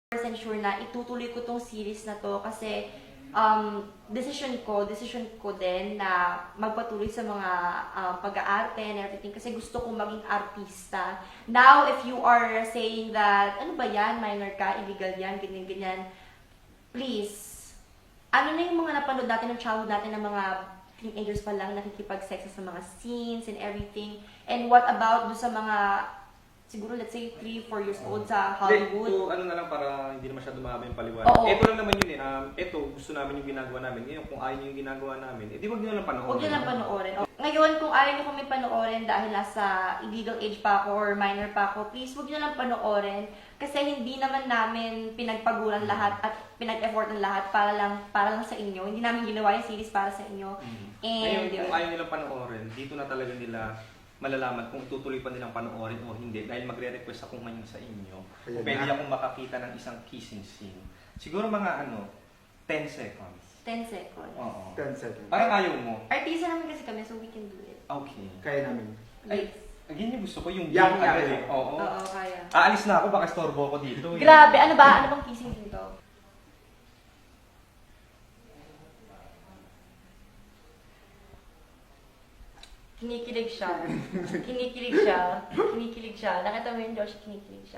100% sure na itutuloy ko tong series na to kasi decision ko din na magpatuloy sa mga pag-aarte and everything kasi gusto kong maging artista. Now, if you are saying that, ano ba yan, minor ka, illegal yan, ganyan-ganyan, please, ano na yung mga napanood natin ng childhood natin ng mga teenagers pa lang nakikipag-sex sa mga scenes and everything. And what about do sa mga siguro let's say 3-4 years old sa Hollywood. Ito, ano na lang para hindi na masyado mahaba yung paliwanag. Oo. Ito lang naman yun eh. Ito, gusto namin yung ginagawa namin. Ngayon, kung ayaw nyo yung ginagawa namin, edi wag nyo lang panoorin. Huwag nyo lang panoorin. Ngayon, kung ayaw nyo kami panoorin dahil nasa illegal age pa ako or minor pa ako, please huwag nyo lang panoorin. Kasi hindi naman namin pinagpaguran lahat at pinag-effortan lahat para lang sa inyo. Hindi namin ginawa yung series para sa inyo. And Ngayon, kung ayaw nila panoorin, dito na talaga nila malalaman kung tutuloy pa nilang panoorin o hindi dahil magre-request ako ngayon sa inyo. Kung pwede akong makakita ng isang kissing scene. Siguro mga 10 seconds. 10 seconds. Oo. 10 seconds. Parang ayaw mo. Artista naman kasi kami, so we can do it. Okay. Kaya namin. Yes. Again, yung gusto ko yung Yang ano yan. eh. Oo. Oo, kaya. Aalis na ako, baka storbo ko dito. Grabe, ano ba? Ano bang kissing dito? Kinikilig siya. Kinikilig siya. Kinikilig siya. Nakita mo yun, Josh? Kinikilig siya.